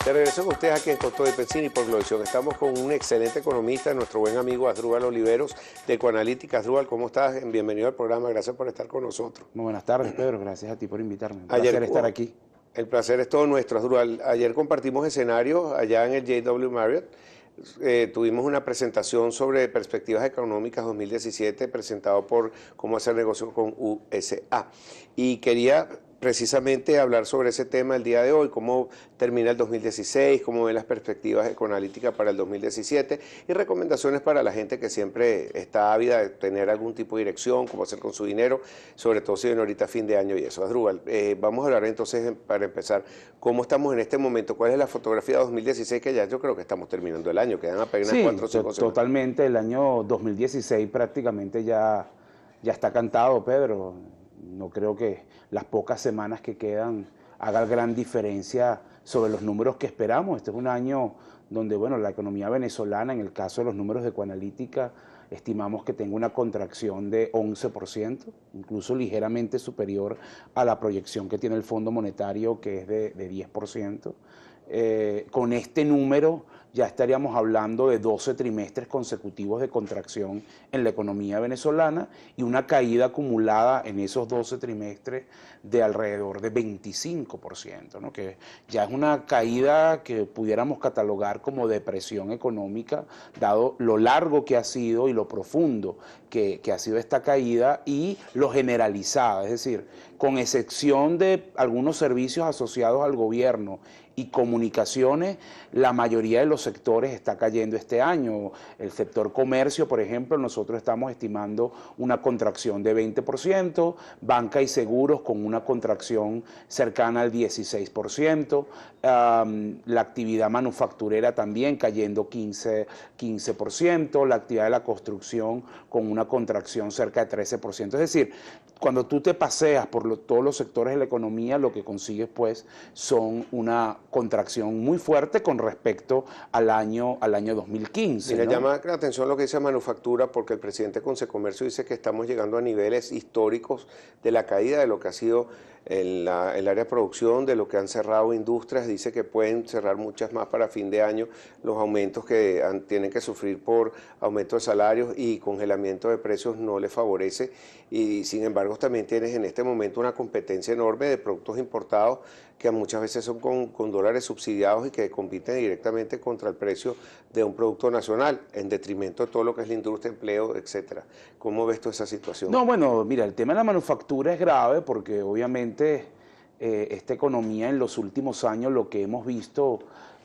De regreso con ustedes aquí en Costo de Pensini por Globovisión. Estamos con un excelente economista, nuestro buen amigo Asdrúbal Oliveros de Ecoanalítica. Asdrúbal, ¿cómo estás? Bienvenido al programa, gracias por estar con nosotros. Muy buenas tardes, Pedro, gracias a ti por invitarme. Un placer estar aquí. El placer es todo nuestro, Asdrúbal. Ayer compartimos escenarios allá en el JW Marriott. Tuvimos una presentación sobre perspectivas económicas 2017 presentado por Cómo hacer negocio con USA. Y quería precisamente hablar sobre ese tema el día de hoy, cómo termina el 2016, cómo ven las perspectivas ecoanalíticas para el 2017 y recomendaciones para la gente que siempre está ávida de tener algún tipo de dirección, cómo hacer con su dinero, sobre todo si viene ahorita fin de año y eso. Asdrúbal, vamos a hablar entonces, para empezar, cómo estamos en este momento, cuál es la fotografía de 2016, que ya yo creo que estamos terminando el año, quedan apenas 4 o 5 semanas. Totalmente, el año 2016 prácticamente ya está cantado, Pedro. No creo que las pocas semanas que quedan hagan gran diferencia sobre los números que esperamos. Este es un año donde, bueno, la economía venezolana, en el caso de los números de Ecoanalítica, estimamos que tenga una contracción de 11%, incluso ligeramente superior a la proyección que tiene el Fondo Monetario, que es de 10%. Con este número ya estaríamos hablando de 12 trimestres consecutivos de contracción en la economía venezolana y una caída acumulada en esos 12 trimestres de alrededor de 25%, ¿no? Que ya es una caída que pudiéramos catalogar como depresión económica, dado lo largo que ha sido y lo profundo que ha sido esta caída y lo generalizada, es decir, con excepción de algunos servicios asociados al gobierno y comunicaciones, la mayoría de los sectores está cayendo este año. El sector comercio, por ejemplo, nosotros estamos estimando una contracción de 20%, banca y seguros con una contracción cercana al 16%, la actividad manufacturera también cayendo 15%, la actividad de la construcción con una contracción cerca de 13%. Es decir, cuando tú te paseas por todos los sectores de la economía, lo que consigues pues son una contracción muy fuerte con respecto al año 2015. Y le llama la atención lo que dice manufactura, porque el presidente de Concecomercio dice que estamos llegando a niveles históricos de la caída de lo que ha sido el área de producción, de lo que han cerrado industrias. Dice que pueden cerrar muchas más para fin de año, los aumentos que tienen que sufrir por aumento de salarios y congelamiento de precios no les favorece, y sin embargo también tienes en este momento una competencia enorme de productos importados que muchas veces son con dólares subsidiados y que compiten directamente contra el precio de un producto nacional, en detrimento de todo lo que es la industria, empleo, etcétera. ¿Cómo ves tú esa situación? No, bueno, mira, el tema de la manufactura es grave porque obviamente esta economía en los últimos años lo que hemos visto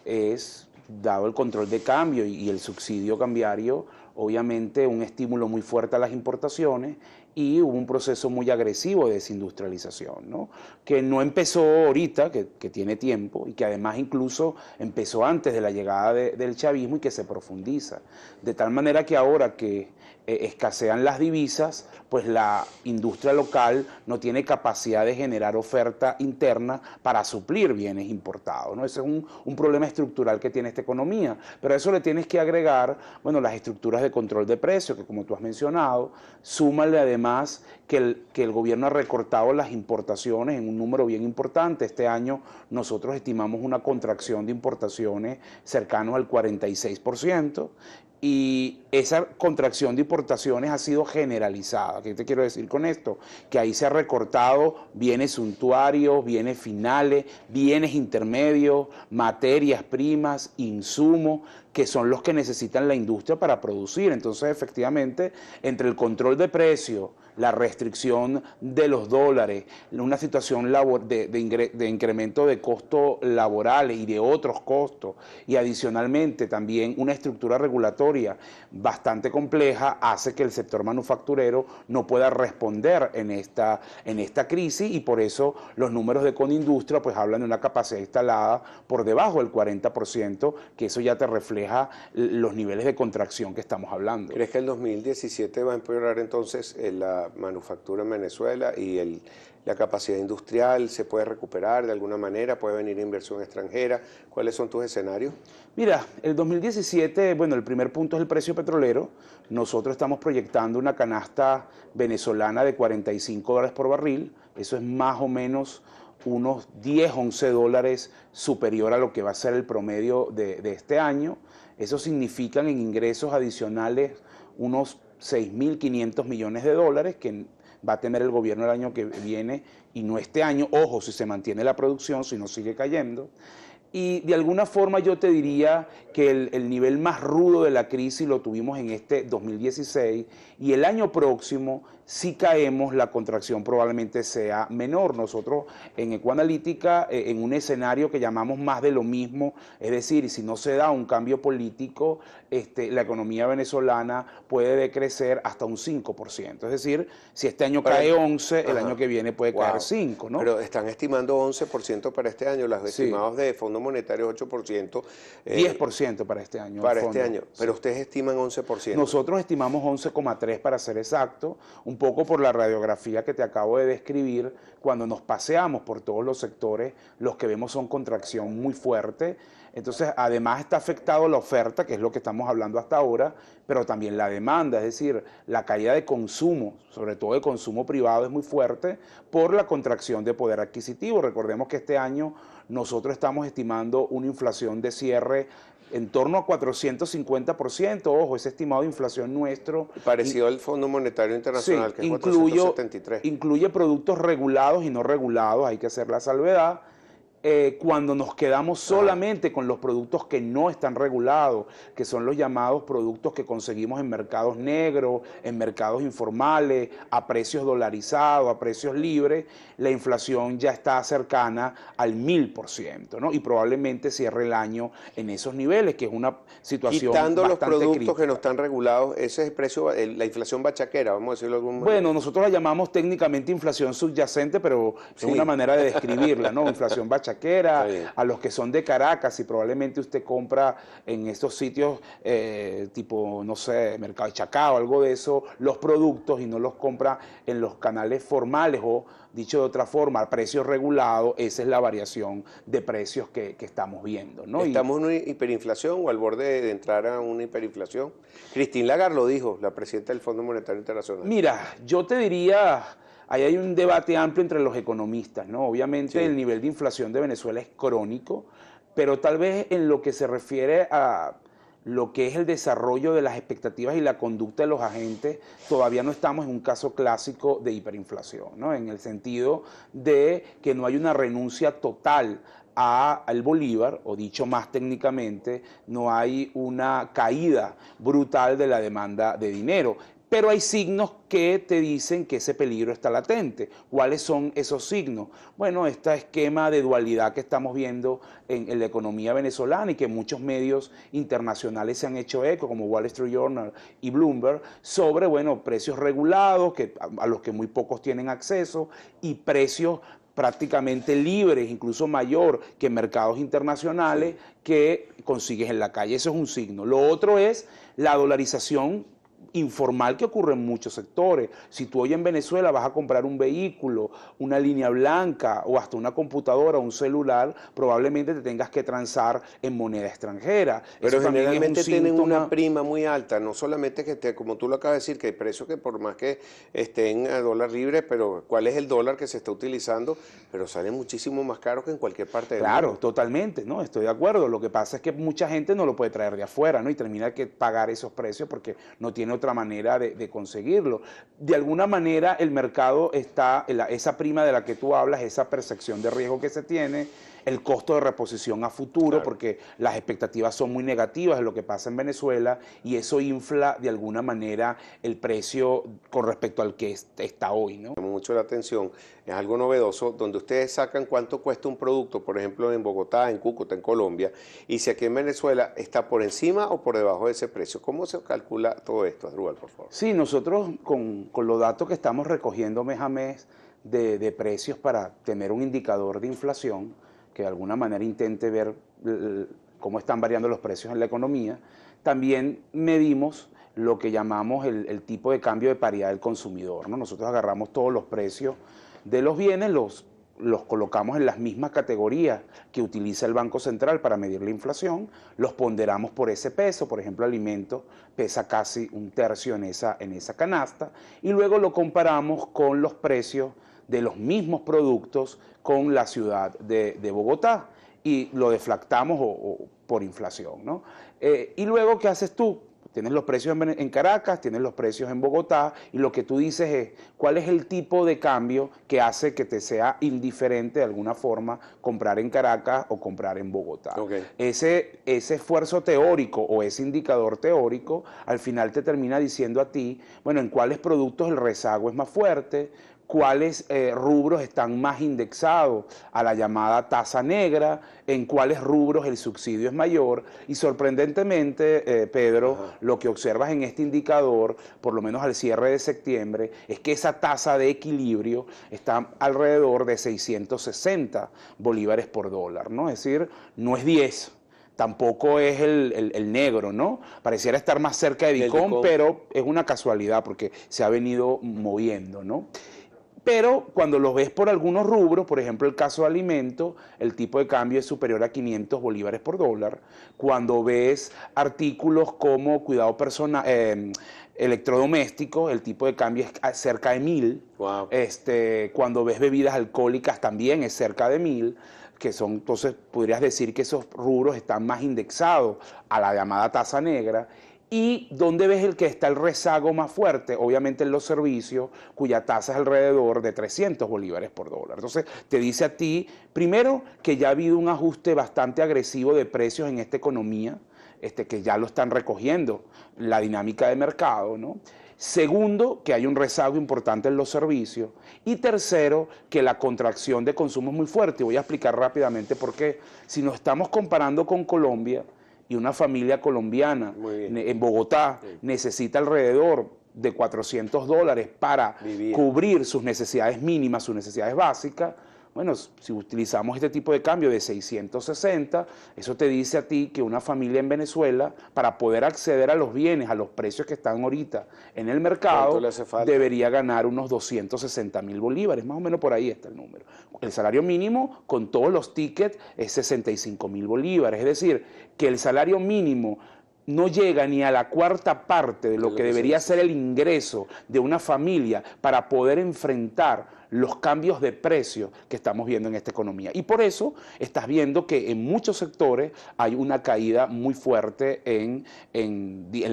es, dado el control de cambio y el subsidio cambiario, obviamente un estímulo muy fuerte a las importaciones y hubo un proceso muy agresivo de desindustrialización, ¿no? Que no empezó ahorita, que tiene tiempo y que además incluso empezó antes de la llegada del chavismo y que se profundiza. De tal manera que ahora que escasean las divisas, pues la industria local no tiene capacidad de generar oferta interna para suplir bienes importados, ¿no? Ese es un problema estructural que tiene esta economía, pero a eso le tienes que agregar, bueno, las estructuras de control de precios, que como tú has mencionado, súmale además que el gobierno ha recortado las importaciones en un número bien importante. Este año nosotros estimamos una contracción de importaciones cercanos al 46%, y esa contracción de importaciones ha sido generalizada. ¿Qué te quiero decir con esto? Que ahí se ha recortado bienes suntuarios, bienes finales, bienes intermedios, materias primas, insumos, que son los que necesitan la industria para producir. Entonces, efectivamente, entre el control de precios, la restricción de los dólares, una situación de incremento de costos laborales y de otros costos, y adicionalmente también una estructura regulatoria bastante compleja, hace que el sector manufacturero no pueda responder en esta crisis, y por eso los números de Conindustria pues hablan de una capacidad instalada por debajo del 40%, que eso ya te refleja los niveles de contracción que estamos hablando. ¿Crees que el 2017 va a empeorar entonces la manufactura en Venezuela y la capacidad industrial se puede recuperar de alguna manera? ¿Puede venir inversión extranjera? ¿Cuáles son tus escenarios? Mira, el 2017, bueno, el primer punto es el precio petrolero. Nosotros estamos proyectando una canasta venezolana de $45 por barril. Eso es más o menos unos 10, 11 dólares superior a lo que va a ser el promedio de este año. Eso significa en ingresos adicionales unos 6.500 millones de dólares que va a tener el gobierno el año que viene y no este año. Ojo, si se mantiene la producción, si no sigue cayendo. Y de alguna forma yo te diría que el nivel más rudo de la crisis lo tuvimos en este 2016 y el año próximo, si caemos, la contracción probablemente sea menor. Nosotros en Ecoanalítica, en un escenario que llamamos más de lo mismo, es decir, si no se da un cambio político, la economía venezolana puede decrecer hasta un 5%. Es decir, si este año cae 11, el año que viene puede caer 5, ¿no? Pero están estimando 11% para este año, los estimados de Fondo Monetario 8%. 10% para este año. Para este año, pero ustedes estiman 11%. Nosotros estimamos 11,3 para ser exacto, un poco por la radiografía que te acabo de describir. Cuando nos paseamos por todos los sectores, los que vemos son contracción muy fuerte. Entonces, además está afectado la oferta, que es lo que estamos hablando hasta ahora, pero también la demanda, es decir, la caída de consumo, sobre todo de consumo privado, es muy fuerte por la contracción de poder adquisitivo. Recordemos que este año nosotros estamos estimando una inflación de cierre en torno a 450%, ojo, ese estimado de inflación nuestro. Parecido al Fondo Monetario Internacional, sí, que es 473. Incluye productos regulados y no regulados, hay que hacer la salvedad. Cuando nos quedamos solamente con los productos que no están regulados, que son los llamados productos que conseguimos en mercados negros, en mercados informales, a precios dolarizados, a precios libres, la inflación ya está cercana al 1000%, ¿no? Y probablemente cierre el año en esos niveles, que es una situación quitando bastante los productos crítica. Que no están regulados, ese es el precio, la inflación bachaquera, vamos a decirlo de algún modo. Bueno, nosotros la llamamos técnicamente inflación subyacente, pero es una manera de describirla, ¿no? Inflación bachaquera. A los que son de Caracas, y probablemente usted compra en estos sitios tipo, no sé, Mercado de Chacao, algo de eso, los productos y no los compra en los canales formales o, dicho de otra forma, a precios regulados. Esa es la variación de precios que estamos viendo, ¿no? ¿Estamos en una hiperinflación o al borde de entrar a una hiperinflación? Christine Lagarde lo dijo, la presidenta del Fondo Monetario Internacional. Mira, yo te diría... Ahí hay un debate amplio entre los economistas, ¿no? Obviamente el nivel de inflación de Venezuela es crónico, pero tal vez en lo que se refiere a lo que es el desarrollo de las expectativas y la conducta de los agentes, todavía no estamos en un caso clásico de hiperinflación, ¿no? En el sentido de que no hay una renuncia total al bolívar, o dicho más técnicamente, no hay una caída brutal de la demanda de dinero. Pero hay signos que te dicen que ese peligro está latente. ¿Cuáles son esos signos? Bueno, este esquema de dualidad que estamos viendo en la economía venezolana y que muchos medios internacionales se han hecho eco, como Wall Street Journal y Bloomberg, sobre, bueno, precios regulados a los que muy pocos tienen acceso y precios prácticamente libres, incluso mayor que mercados internacionales que consigues en la calle. Eso es un signo. Lo otro es la dolarización informal que ocurre en muchos sectores. Si tú hoy en Venezuela vas a comprar un vehículo, una línea blanca o hasta una computadora o un celular, probablemente te tengas que transar en moneda extranjera. Pero eso generalmente tienen una prima muy alta, no solamente que como tú lo acabas de decir, que hay precios que por más que estén a dólar libre, pero ¿cuál es el dólar que se está utilizando? Pero salen muchísimo más caros que en cualquier parte del mundo. Claro, totalmente, ¿no? Estoy de acuerdo. Lo que pasa es que mucha gente no lo puede traer de afuera, ¿no? Y termina que pagar esos precios porque no tiene otra manera de conseguirlo. De alguna manera el mercado está, esa prima de la que tú hablas, esa percepción de riesgo que se tiene, el costo de reposición a futuro, porque las expectativas son muy negativas de lo que pasa en Venezuela y eso infla de alguna manera el precio con respecto al que está hoy, ¿no? Mucho la atención, es algo novedoso, donde ustedes sacan cuánto cuesta un producto, por ejemplo en Bogotá, en Cúcuta, en Colombia, y si aquí en Venezuela está por encima o por debajo de ese precio. ¿Cómo se calcula todo esto, Asdrúbal, por favor? Sí, nosotros con los datos que estamos recogiendo mes a mes de precios para tener un indicador de inflación, que de alguna manera intente ver cómo están variando los precios en la economía, también medimos lo que llamamos el tipo de cambio de paridad del consumidor, ¿no? Nosotros agarramos todos los precios de los bienes, los colocamos en las mismas categorías que utiliza el Banco Central para medir la inflación, los ponderamos por ese peso, por ejemplo, alimentos pesa casi un tercio en esa canasta, y luego lo comparamos con los precios de los mismos productos con la ciudad de Bogotá y lo deflactamos o por inflación, ¿no? Y luego, ¿qué haces tú? Tienes los precios en Caracas, tienes los precios en Bogotá, y lo que tú dices es, ¿cuál es el tipo de cambio que hace que te sea indiferente de alguna forma comprar en Caracas o comprar en Bogotá? Okay. Ese esfuerzo teórico o ese indicador teórico al final te termina diciendo a ti, bueno, en cuáles productos el rezago es más fuerte, cuáles rubros están más indexados a la llamada tasa negra, en cuáles rubros el subsidio es mayor, y sorprendentemente, Pedro, lo que observas en este indicador, por lo menos al cierre de septiembre, es que esa tasa de equilibrio está alrededor de 660 bolívares por dólar, ¿no? Es decir, no es 10. Tampoco es el negro, ¿no? Pareciera estar más cerca de Bicom, pero es una casualidad porque se ha venido moviendo, ¿no? Pero cuando los ves por algunos rubros, por ejemplo el caso de alimentos, el tipo de cambio es superior a 500 bolívares por dólar. Cuando ves artículos como cuidado personal, electrodomésticos, el tipo de cambio es cerca de 1000. Wow. Cuando ves bebidas alcohólicas también es cerca de 1000, que son, entonces podrías decir que esos rubros están más indexados a la llamada tasa negra. ¿Y dónde ves el que está el rezago más fuerte? Obviamente en los servicios, cuya tasa es alrededor de 300 bolívares por dólar. Entonces, te dice a ti, primero, que ya ha habido un ajuste bastante agresivo de precios en esta economía, que ya lo están recogiendo la dinámica de mercado, ¿no? Segundo, que hay un rezago importante en los servicios. Y tercero, que la contracción de consumo es muy fuerte. Y voy a explicar rápidamente por qué. Si nos estamos comparando con Colombia, y una familia colombiana en Bogotá necesita alrededor de $400 para cubrir sus necesidades mínimas, sus necesidades básicas, bueno, si utilizamos este tipo de cambio de 660, eso te dice a ti que una familia en Venezuela, para poder acceder a los bienes, a los precios que están ahorita en el mercado, debería ganar unos 260.000 bolívares, más o menos por ahí está el número. El salario mínimo con todos los tickets es 65.000 bolívares, es decir, que el salario mínimo no llega ni a la cuarta parte de lo que debería ser el ingreso de una familia para poder enfrentar los cambios de precios que estamos viendo en esta economía. Y por eso estás viendo que en muchos sectores hay una caída muy fuerte en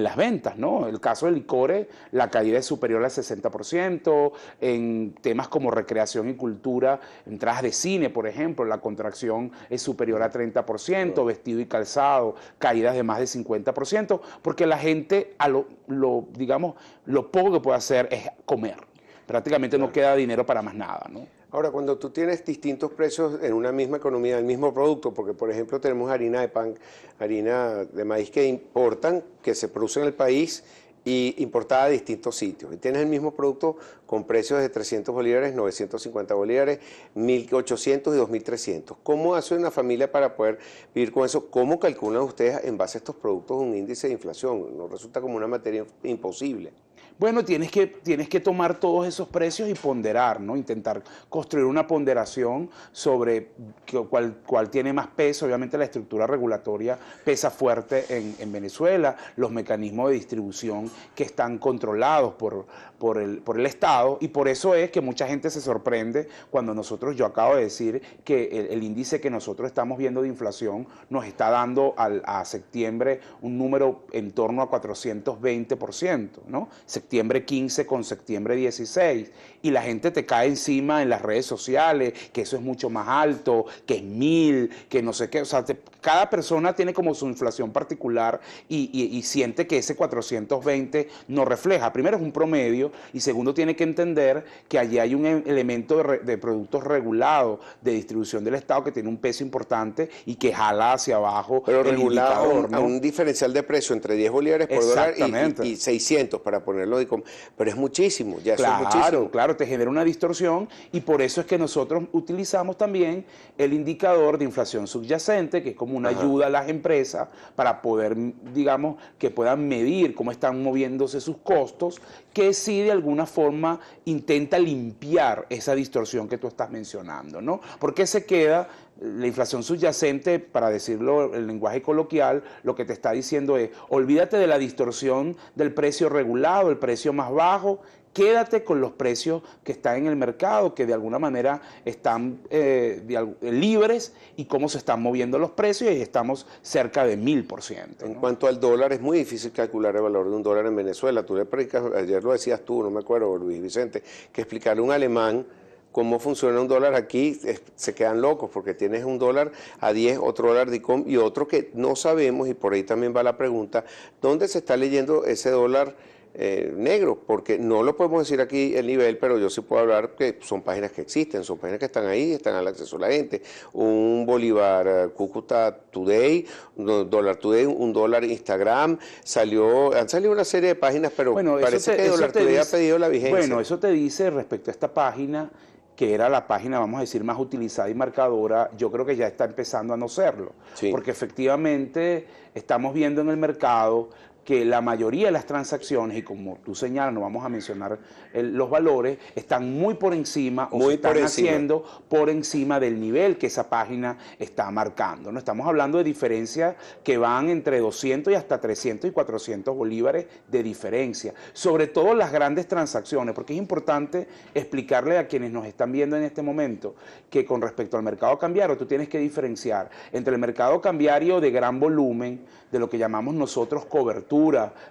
las ventas, ¿no? El caso de licores, la caída es superior al 60%, en temas como recreación y cultura, entradas de cine, por ejemplo, la contracción es superior a 30%, vestido y calzado, caídas de más de 50%, porque la gente, digamos, lo poco que puede hacer es comer. Prácticamente no queda dinero para más nada, ¿no? Ahora, cuando tú tienes distintos precios en una misma economía, el mismo producto, porque por ejemplo tenemos harina de pan, harina de maíz que importan, que se produce en el país y importada a distintos sitios. Y tienes el mismo producto con precios de 300 bolívares, 950 bolívares, 1.800 y 2.300. ¿Cómo hace una familia para poder vivir con eso? ¿Cómo calculan ustedes en base a estos productos un índice de inflación? Nos resulta como una materia imposible. Bueno, tienes que tomar todos esos precios y ponderar, ¿no? Intentar construir una ponderación sobre cuál tiene más peso. Obviamente la estructura regulatoria pesa fuerte en Venezuela, los mecanismos de distribución que están controlados por el Estado, y por eso es que mucha gente se sorprende cuando yo acabo de decir que el índice que nosotros estamos viendo de inflación nos está dando a septiembre un número en torno a 420%, ¿no? Septiembre 15 con septiembre 16, y la gente te cae encima en las redes sociales, que eso es mucho más alto, que es 1000, que no sé qué, o sea, cada persona tiene como su inflación particular y siente que ese 420 no refleja. Primero es un promedio y segundo tiene que entender que allí hay un elemento de productos regulados de distribución del Estado que tiene un peso importante y que jala hacia abajo. Pero regulado, ¿no? A un diferencial de precio entre 10 bolívares por dólar y 600 para ponerlo de... Pero es muchísimo, ya eso es muchísimo. Claro, te genera una distorsión y por eso es que nosotros utilizamos también el indicador de inflación subyacente, que es como una ayuda a las empresas para poder, digamos, que puedan medir cómo están moviéndose sus costos, que sí de alguna forma intenta limpiar esa distorsión que tú estás mencionando, ¿no? Porque se queda la inflación subyacente, para decirlo en lenguaje coloquial, lo que te está diciendo es, olvídate de la distorsión del precio regulado, el precio más bajo, quédate con los precios que están en el mercado, que de alguna manera están libres, y cómo se están moviendo los precios, y estamos cerca de 1000%. En ¿no? cuanto al dólar, es muy difícil calcular el valor de un dólar en Venezuela. Tú le predicas, ayer lo decías tú, no me acuerdo, Luis Vicente, que explicarle a un alemán cómo funciona un dólar aquí, se quedan locos, porque tienes un dólar a 10, otro dólar DICOM y otro que no sabemos, y por ahí también va la pregunta, ¿dónde se está leyendo ese dólar negro? Porque no lo podemos decir aquí el nivel, pero yo sí puedo hablar que son páginas que existen, son páginas que están ahí, están al acceso a la gente. Un Bolívar Cúcuta Today, un dólar Today, un dólar Instagram, han salido una serie de páginas, pero bueno, parece que dólar Today ha pedido la vigencia. Bueno, eso te dice respecto a esta página, que era la página, vamos a decir, más utilizada y marcadora, yo creo que ya está empezando a no serlo. Sí. Porque efectivamente estamos viendo en el mercado que la mayoría de las transacciones, y como tú señalas, no vamos a mencionar los valores, están muy por encima o se están haciendo por encima del nivel que esa página está marcando, ¿no? Estamos hablando de diferencias que van entre 200 y hasta 300 y 400 bolívares de diferencia, sobre todo las grandes transacciones, porque es importante explicarle a quienes nos están viendo en este momento que con respecto al mercado cambiario tú tienes que diferenciar entre el mercado cambiario de gran volumen, de lo que llamamos nosotros cobertura,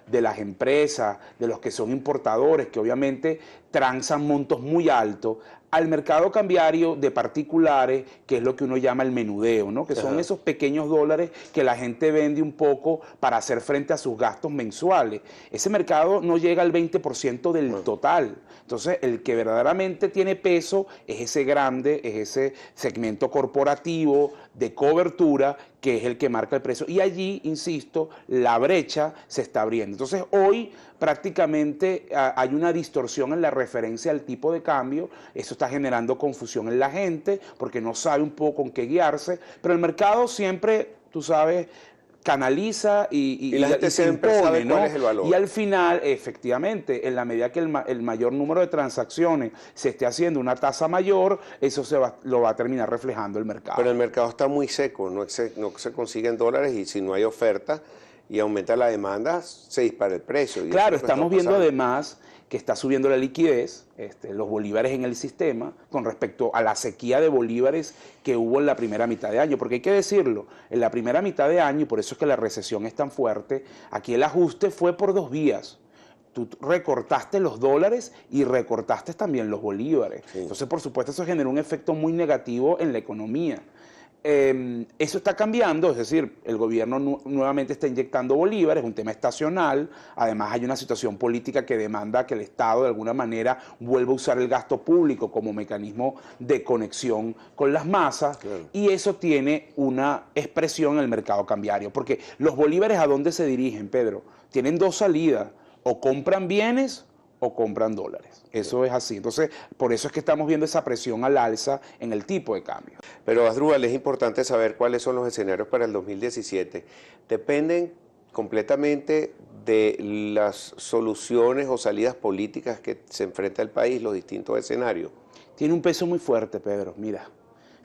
de las empresas, de los que son importadores, que obviamente transan montos muy altos, al mercado cambiario de particulares, que es lo que uno llama el menudeo, ¿no? Que son esos pequeños dólares que la gente vende un poco para hacer frente a sus gastos mensuales. Ese mercado no llega al 20% del total. Entonces, el que verdaderamente tiene peso es ese grande, es ese segmento corporativo de cobertura, que es el que marca el precio. Y allí, insisto, la brecha se está abriendo. Entonces, hoy prácticamente hay una distorsión en la referencia al tipo de cambio. Eso está generando confusión en la gente porque no sabe un poco con qué guiarse. Pero el mercado siempre, tú sabes, canaliza y la gente siempre sabe cuál es el valor. Y al final, efectivamente, en la medida que el mayor número de transacciones se esté haciendo una tasa mayor, eso lo va a terminar reflejando el mercado. Pero el mercado está muy seco, no se consiguen dólares, y si no hay oferta y aumenta la demanda, se dispara el precio. Y claro, estamos viendo además que está subiendo la liquidez, los bolívares en el sistema, con respecto a la sequía de bolívares que hubo en la primera mitad de año. Porque hay que decirlo, en la primera mitad de año, y por eso es que la recesión es tan fuerte, aquí el ajuste fue por dos vías. Tú recortaste los dólares y recortaste también los bolívares. Sí. Entonces, por supuesto, eso generó un efecto muy negativo en la economía. Eso está cambiando, es decir, el gobierno nuevamente está inyectando bolívares, es un tema estacional. Además hay una situación política que demanda que el Estado de alguna manera vuelva a usar el gasto público como mecanismo de conexión con las masas, claro. Y eso tiene una expresión en el mercado cambiario, porque los bolívares, ¿a dónde se dirigen, Pedro? Tienen dos salidas: o compran bienes o compran dólares. Eso es así. Entonces, por eso es que estamos viendo esa presión al alza en el tipo de cambio. Pero, Asdrúbal, es importante saber cuáles son los escenarios para el 2017. Dependen completamente de las soluciones o salidas políticas que se enfrenta el país, los distintos escenarios. Tiene un peso muy fuerte, Pedro. Mira,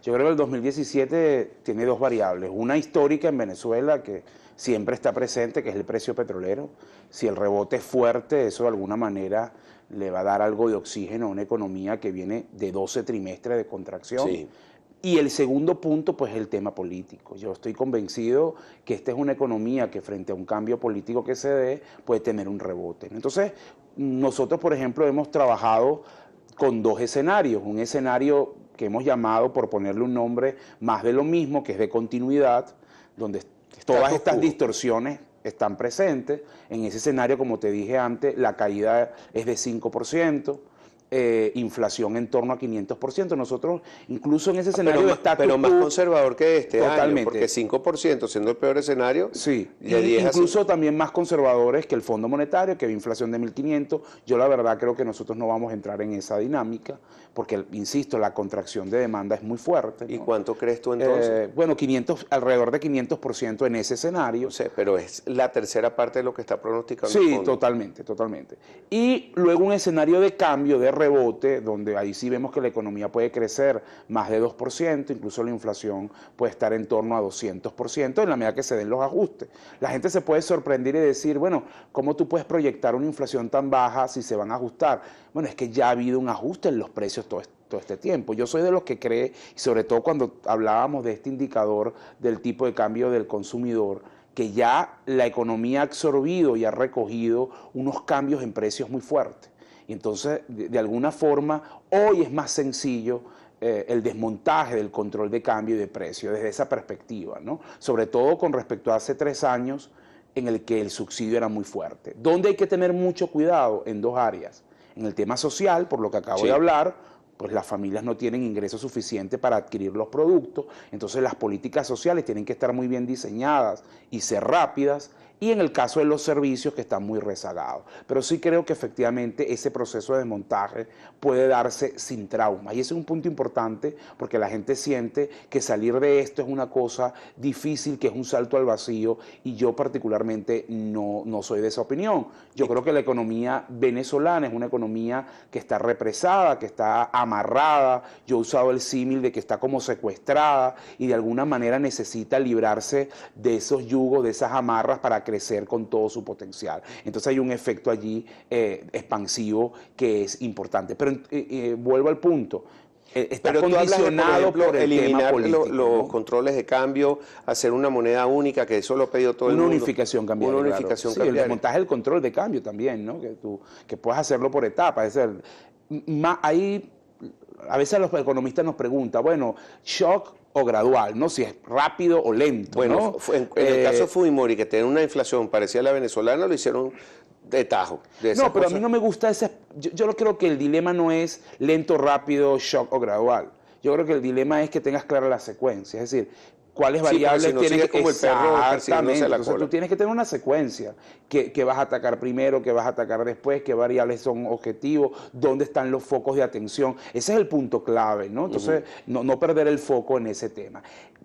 yo creo que el 2017 tiene dos variables. Una histórica en Venezuela que siempre está presente, que es el precio petrolero. Si el rebote es fuerte, eso de alguna manera le va a dar algo de oxígeno a una economía que viene de 12 trimestres de contracción. Sí. Y el segundo punto, pues, es el tema político. Yo estoy convencido que esta es una economía que frente a un cambio político que se dé, puede tener un rebote. Entonces, nosotros, por ejemplo, hemos trabajado con dos escenarios. Un escenario que hemos llamado, por ponerle un nombre, más de lo mismo, que es de continuidad, donde todas estas distorsiones están presentes. En ese escenario, como te dije antes, la caída es de 5%, inflación en torno a 500%. Nosotros, incluso en ese escenario de status quo... Pero más conservador que este año, porque 5% siendo el peor escenario... Sí, y incluso también más conservadores que el Fondo Monetario, que ve inflación de 1.500. Yo la verdad creo que nosotros no vamos a entrar en esa dinámica, porque, insisto, la contracción de demanda es muy fuerte, ¿no? ¿Y cuánto crees tú entonces? Bueno, alrededor de 500% en ese escenario. No sé, pero es la tercera parte de lo que está pronosticando. Sí, totalmente, totalmente. Y luego un escenario de cambio, de rebote, donde ahí sí vemos que la economía puede crecer más de 2%, incluso la inflación puede estar en torno a 200% en la medida que se den los ajustes. La gente se puede sorprender y decir, bueno, ¿cómo tú puedes proyectar una inflación tan baja si se van a ajustar? Bueno, es que ya ha habido un ajuste en los precios todo este tiempo. Yo soy de los que cree, y sobre todo cuando hablábamos de este indicador del tipo de cambio del consumidor, que ya la economía ha absorbido y ha recogido unos cambios en precios muy fuertes. Y entonces, de alguna forma, hoy es más sencillo el desmontaje del control de cambio y de precio desde esa perspectiva, ¿no? Sobre todo con respecto a hace 3 años en el que el subsidio era muy fuerte. ¿Dónde hay que tener mucho cuidado? En 2 áreas. En el tema social, por lo que acabo de hablar, pues las familias no tienen ingresos suficientes para adquirir los productos, entonces las políticas sociales tienen que estar muy bien diseñadas y ser rápidas, y en el caso de los servicios que están muy rezagados. Pero sí creo que efectivamente ese proceso de desmontaje puede darse sin trauma, y ese es un punto importante porque la gente siente que salir de esto es una cosa difícil, que es un salto al vacío, y yo particularmente no soy de esa opinión. Yo creo que la economía venezolana es una economía que está represada, que está amarrada. Yo he usado el símil de que está como secuestrada y de alguna manera necesita librarse de esos yugos, de esas amarras para crecer con todo su potencial. Entonces hay un efecto allí expansivo que es importante. Pero vuelvo al punto. Está pero condicionado por el eliminar tema político, los controles de cambio, hacer una moneda única, que eso lo ha pedido todo el mundo. Una unificación cambiaria. Una unificación cambiaria. Sí, el desmontaje del control de cambio también, ¿no? Que puedas hacerlo por etapas. Es decir, ahí a veces los economistas nos preguntan, bueno, shock o gradual, ¿no? Si es rápido o lento. Bueno, ¿no? en el caso de Fujimori, que tiene una inflación parecida a la venezolana, lo hicieron de tajo. No, pero a mí no me gusta ese. Yo creo que el dilema no es lento, rápido, shock o gradual. Yo creo que el dilema es que tengas clara la secuencia. Es decir, cuáles variables si no tienes que como el perro exactamente. La Entonces cola. tú tienes que tener una secuencia que vas a atacar primero, que vas a atacar después, qué variables son objetivos, dónde están los focos de atención. Ese es el punto clave, ¿no? Entonces, no perder el foco en ese tema.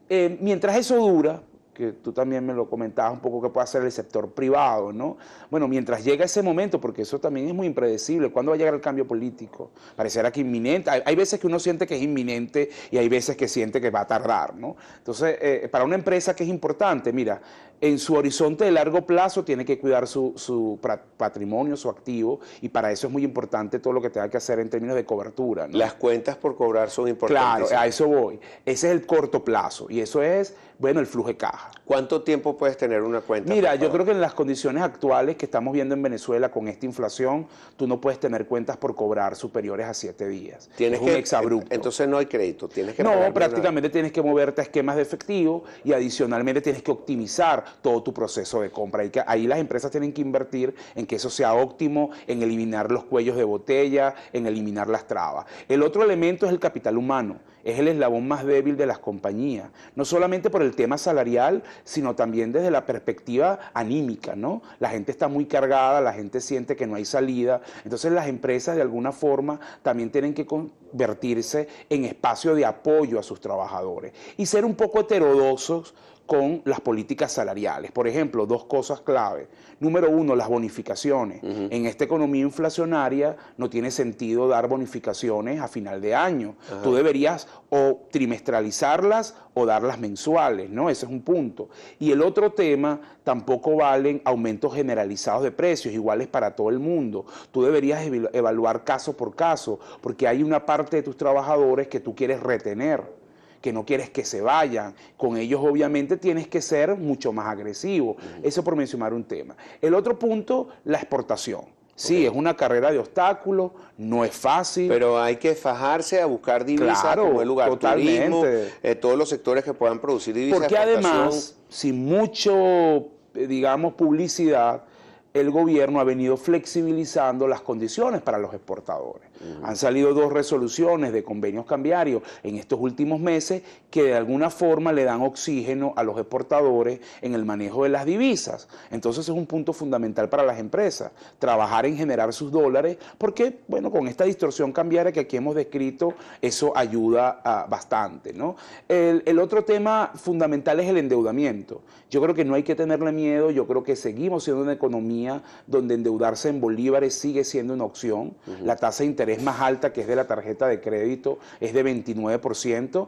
Mientras eso dura, que tú también me lo comentabas un poco, que puede hacer el sector privado, ¿no? Bueno, mientras llega ese momento, porque eso también es muy impredecible, ¿cuándo va a llegar el cambio político? Parecerá que inminente, hay veces que uno siente que es inminente y hay veces que siente que va a tardar, ¿no? Entonces, para una empresa que es importante, mira, en su horizonte de largo plazo tiene que cuidar su patrimonio, su activo, y para eso es muy importante todo lo que tenga que hacer en términos de cobertura, ¿no? Las cuentas por cobrar son importantes. Claro, a eso voy. Ese es el corto plazo, y eso es, bueno, el flujo de caja. ¿Cuánto tiempo puedes tener una cuenta? Mira, yo creo que en las condiciones actuales que estamos viendo en Venezuela con esta inflación, tú no puedes tener cuentas por cobrar superiores a 7 días. Tienes es un exabrupto. Entonces no hay crédito, tienes que No, prácticamente tienes que moverte a esquemas de efectivo y adicionalmente tienes que optimizar todo tu proceso de compra. Ahí las empresas tienen que invertir en que eso sea óptimo, en eliminar los cuellos de botella, en eliminar las trabas. El otro elemento es el capital humano. Es el eslabón más débil de las compañías, no solamente por el tema salarial, sino también desde la perspectiva anímica, ¿no? La gente está muy cargada, la gente siente que no hay salida, entonces las empresas de alguna forma también tienen que convertirse en espacio de apoyo a sus trabajadores y ser un poco heterodoxos con las políticas salariales. Por ejemplo, 2 cosas clave. Número 1, las bonificaciones. En esta economía inflacionaria no tiene sentido dar bonificaciones a final de año. Tú deberías o trimestralizarlas o darlas mensuales, ¿no? Ese es un punto. Y el otro tema, tampoco valen aumentos generalizados de precios, iguales para todo el mundo. Tú deberías evaluar caso por caso, porque hay una parte de tus trabajadores que tú quieres retener, que no quieres que se vayan. Con ellos obviamente tienes que ser mucho más agresivo. Eso por mencionar un tema. El otro punto, la exportación. Sí, es una carrera de obstáculos, no es fácil. Pero hay que fajarse a buscar divisas, claro, como el lugar, totalmente. turismo, todos los sectores que puedan producir divisas. Porque además, sin mucho, digamos, publicidad, el gobierno ha venido flexibilizando las condiciones para los exportadores. Han salido 2 resoluciones de convenios cambiarios en estos últimos meses que de alguna forma le dan oxígeno a los exportadores en el manejo de las divisas. Entonces es un punto fundamental para las empresas, trabajar en generar sus dólares, porque, bueno, con esta distorsión cambiaria que aquí hemos descrito, eso ayuda bastante, ¿no? El otro tema fundamental es el endeudamiento. Yo creo que no hay que tenerle miedo, yo creo que seguimos siendo una economía economía donde endeudarse en bolívares sigue siendo una opción. La tasa de interés más alta, que es de la tarjeta de crédito, es de 29%.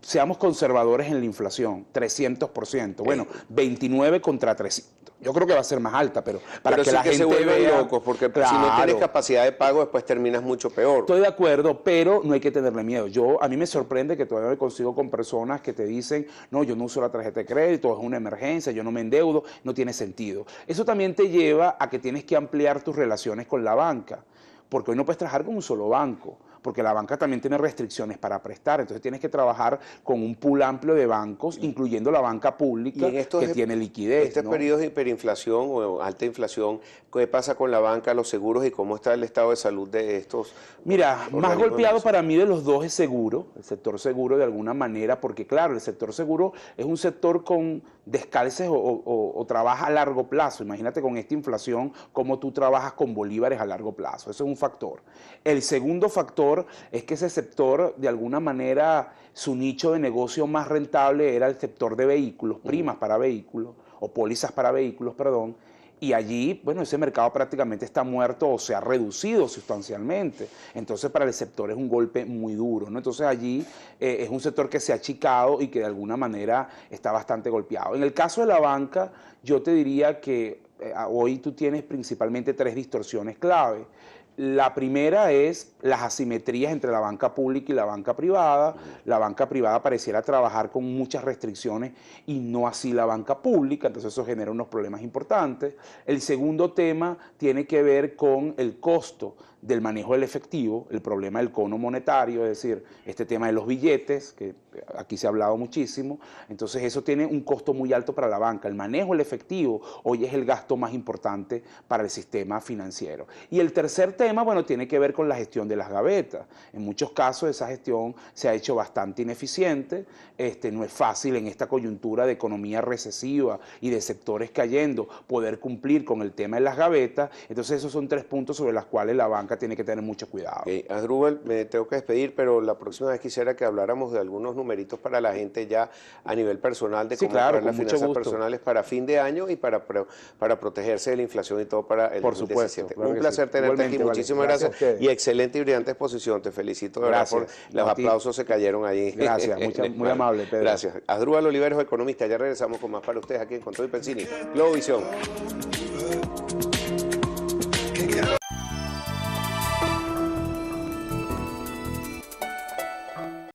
Seamos conservadores en la inflación, 300%. Bueno, 29 contra 300. Yo creo que va a ser más alta, pero para que sí la que gente se vuelven vea, locos, porque claro, si no tienes capacidad de pago, después terminas mucho peor. Estoy de acuerdo, pero no hay que tenerle miedo. A mí me sorprende que todavía me consigo con personas que te dicen, no, yo no uso la tarjeta de crédito, es una emergencia, yo no me endeudo, no tiene sentido. Eso también te lleva a que tienes que ampliar tus relaciones con la banca, porque hoy no puedes trabajar con un solo banco, porque la banca también tiene restricciones para prestar, entonces tienes que trabajar con un pool amplio de bancos, incluyendo la banca pública, que tiene liquidez. Este ¿no? periodo de hiperinflación o alta inflación, ¿qué pasa con la banca, los seguros y cómo está el estado de salud de estos? Mira, más golpeado para mí de los dos es seguro, el sector seguro de alguna manera, porque claro, el sector seguro es un sector con descalces o trabaja a largo plazo. Imagínate con esta inflación cómo tú trabajas con bolívares a largo plazo, eso es un factor. El segundo factor es que ese sector, de alguna manera, su nicho de negocio más rentable era el sector de vehículos, primas para vehículos, o pólizas para vehículos, perdón, y allí, bueno, ese mercado prácticamente está muerto o se ha reducido sustancialmente. Entonces, para el sector es un golpe muy duro, ¿no? Entonces, allí es un sector que se ha achicado y que de alguna manera está bastante golpeado. En el caso de la banca, yo te diría que hoy tú tienes principalmente tres distorsiones clave. La primera es las asimetrías entre la banca pública y la banca privada. La banca privada pareciera trabajar con muchas restricciones y no así la banca pública, entonces eso genera unos problemas importantes. El segundo tema tiene que ver con el costo del manejo del efectivo, el problema del cono monetario, es decir, este tema de los billetes, que aquí se ha hablado muchísimo, entonces eso tiene un costo muy alto para la banca. El manejo del efectivo hoy es el gasto más importante para el sistema financiero. Y el tercer tema, bueno, tiene que ver con la gestión de las gavetas. En muchos casos esa gestión se ha hecho bastante ineficiente, no es fácil en esta coyuntura de economía recesiva y de sectores cayendo poder cumplir con el tema de las gavetas, entonces esos son tres puntos sobre los cuales la banca tiene que tener mucho cuidado. Okay. Asdrúbal, me tengo que despedir, pero la próxima vez quisiera que habláramos de algunos numeritos para la gente ya a nivel personal, de cómo claro, las finanzas personales para fin de año y para protegerse de la inflación y todo para el 2017. Claro, un placer tenerte aquí, muchísimas gracias y excelente y brillante exposición, te felicito de verdad por los aplausos se cayeron ahí. Gracias, muy amable, Pedro. Gracias. Asdrúbal Oliveros, economista, ya regresamos con más para ustedes aquí en Control y Pensini, Globovisión.